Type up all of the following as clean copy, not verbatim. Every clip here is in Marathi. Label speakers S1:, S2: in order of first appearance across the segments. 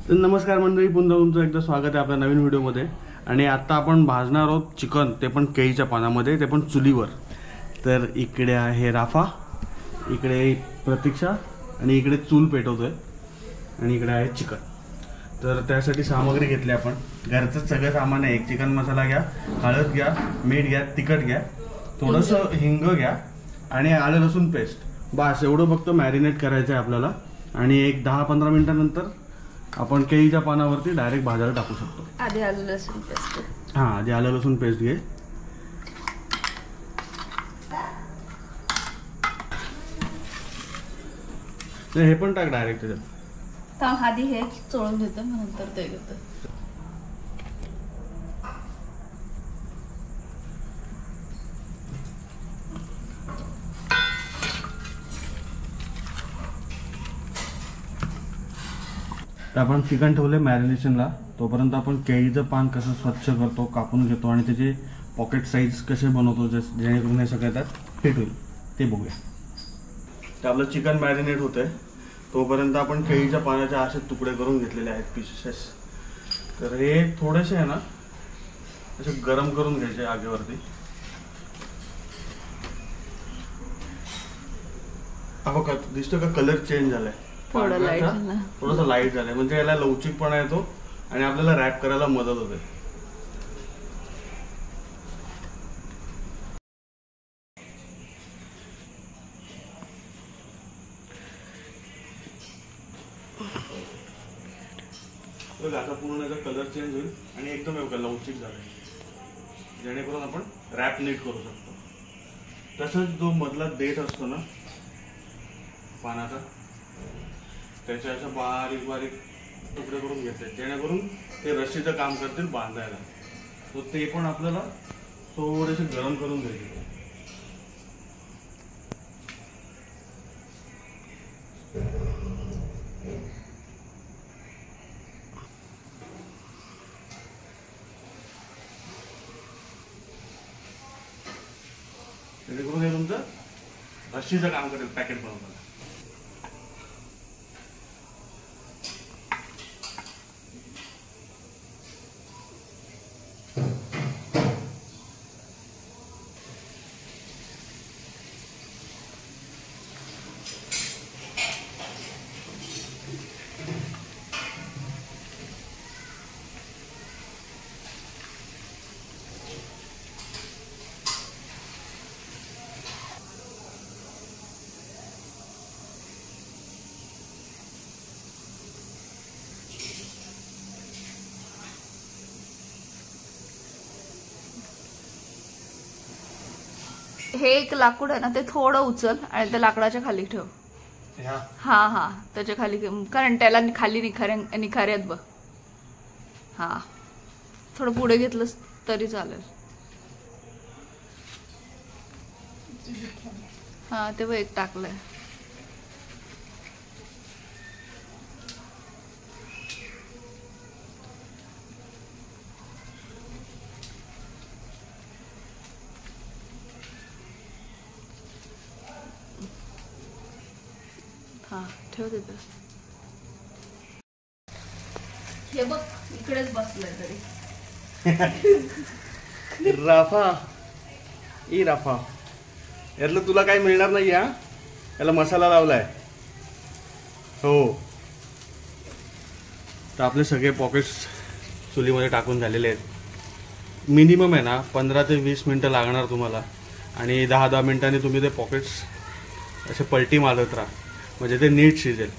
S1: तर नमस्कार मंडळी, पुन्हा तुमचं एकदा स्वागत आहे आपल्या नवीन व्हिडिओमध्ये. आणि आता आपण भाजणार आहोत चिकन, ते पण केळीच्या पानामध्ये, ते पण चुलीवर. तर इकडे आहे राफा, इकडे प्रतीक्षा आणि इकडे चूल पेटवतोय आणि इकडे आहे चिकन. तर त्यासाठी सामग्री घेतली आपण. घरचं सगळं सामान आहे. एक चिकन मसाला घ्या, हळद घ्या, मीठ घ्या, तिखट घ्या, थोडंसं हिंग घ्या आणि आलं लसूण पेस्ट. बस एवढं फक्त मॅरिनेट करायचं आहे आपल्याला. आणि एक 10-15 मिनिटानंतर आपण केळीच्या पानावरती डायरेक्ट भाजायला टाकू शकतो.
S2: आधी आलं लसूण पेस्ट.
S1: हां, आधी आलं लसूण पेस्ट घे. हे पण टाक डायरेक्ट त्याच्यात.
S2: आधी हे चोळून घेतो, मग नंतर ते घेतो.
S1: तर आपण चिकन ठेवले मॅरिनेशनला. तोपर्यंत आपण केळीचं पान कसं स्वच्छ करतो, कापून घेतो आणि त्याचे पॉकेट साईज कसे बनवतो, जेणेकरून हे सगळं त्यात फिट होईल ते बघूया. तर आपलं चिकन मॅरिनेट होतंय तोपर्यंत आपण केळीच्या पानाचे असे तुकडे करून घेतलेले आहेत, पीसेस. तर हे थोडेसे आहे ना असे गरम करून घ्यायचे आगीवरती. बघा, दिसतो का कलर चेंज झालाय, थोडासा लाईट झालाय. म्हणजे याला लवचिकपणा येतो आणि आपल्याला रॅप करायला मदत होते. आता पूर्ण याचा कलर चेंज होईल आणि एकदम लवचिक झालाय, जेणेकरून आपण रॅप नीट करू शकतो. तसंच जो मधला देठ असतो ना पानाचा, त्याच्या अशा बारीक बारीक तुकडे करून घेतले, जेणेकरून ते रस्सीचं काम करतील बांधायला. तो ते पण आपल्याला थोडेसे गरम करून घ्यायचे. जेणेकरून हे तुमचं रस्सीचं काम करेल पॅकेट बनवताना.
S2: हे एक लाकूड आहे ना, ते थोडं उचल आणि त्या लाकडाच्या खाली ठेव. हा हा, त्याच्या खाली, कारण त्याला खाली निखाऱ्यात बघ. हा, थोडं पुढे घेतलंस तरी चालेल. हा, ते बघ एक टाकलंय. हा, ठेव तिथं. हे बघ, इकडेच बसलंय तरी.
S1: राफा, ई राफा, यातलं तुला काही मिळणार नाही. हा, याला मसाला लावलाय. हो, तर आपले सगळे पॉकेट्स चुलीमध्ये टाकून झालेले आहेत. मिनिमम आहे ना 15 ते 20 मिनटं लागणार तुम्हाला. आणि 10-10 मिनिटांनी तुम्ही ते पॉकेट्स असे पलटी मारत राहा, म्हणजे ते नीट शिजेल.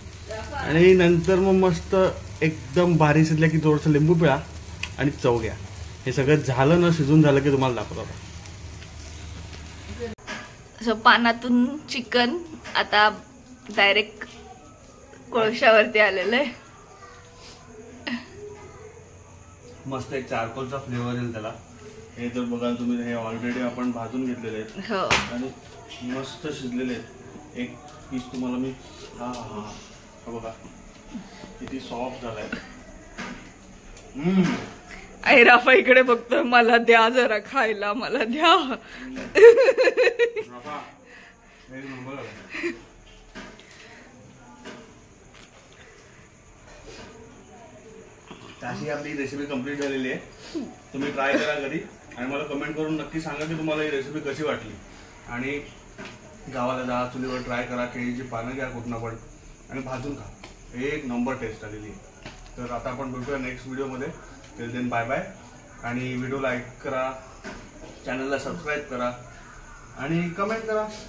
S1: आणि नंतर मग मस्त एकदम भारी शिजल्या की थोडंसं लिंबू पिळा आणि चव घ्या. हे सगळं झालं ना, शिजून झालं की तुम्हाला दाखवतो.
S2: असं पानातून चिकन आता डायरेक्ट कोळशावरती आलेलं आहे.
S1: मस्त एक चारकोलचा फ्लेवर येईल त्याला. हे तर बघाल तुम्ही, हे ऑलरेडी आपण भाजून घेतलेले आहेत आणि मस्त शिजलेले आहेत. एक पीस तुम्हाला मी, हा हा हा बघा किती सॉफ्ट झालाय.
S2: आई राफा इकडे बघतोय, मला द्या जरा खायला, मला द्या.
S1: अशी आपली रेसिपी कंप्लीट झालेली आहे. तुम्ही ट्राय करा घरी आणि मला कमेंट करून नक्की सांगा की तुम्हाला ही रेसिपी कशी वाटली. आणि गावाला जा, चुलीवर ट्राय करा, केळीची पानं घ्या कुठनं पण आणि भाजून खा. एक नंबर टेस्ट आलेली आहे. तर आता आपण भेटूया नेक्स्ट व्हिडिओमध्ये. Till then bye bye. आणि व्हिडिओ लाईक करा, चॅनलला सबस्क्राईब करा आणि कमेंट करा.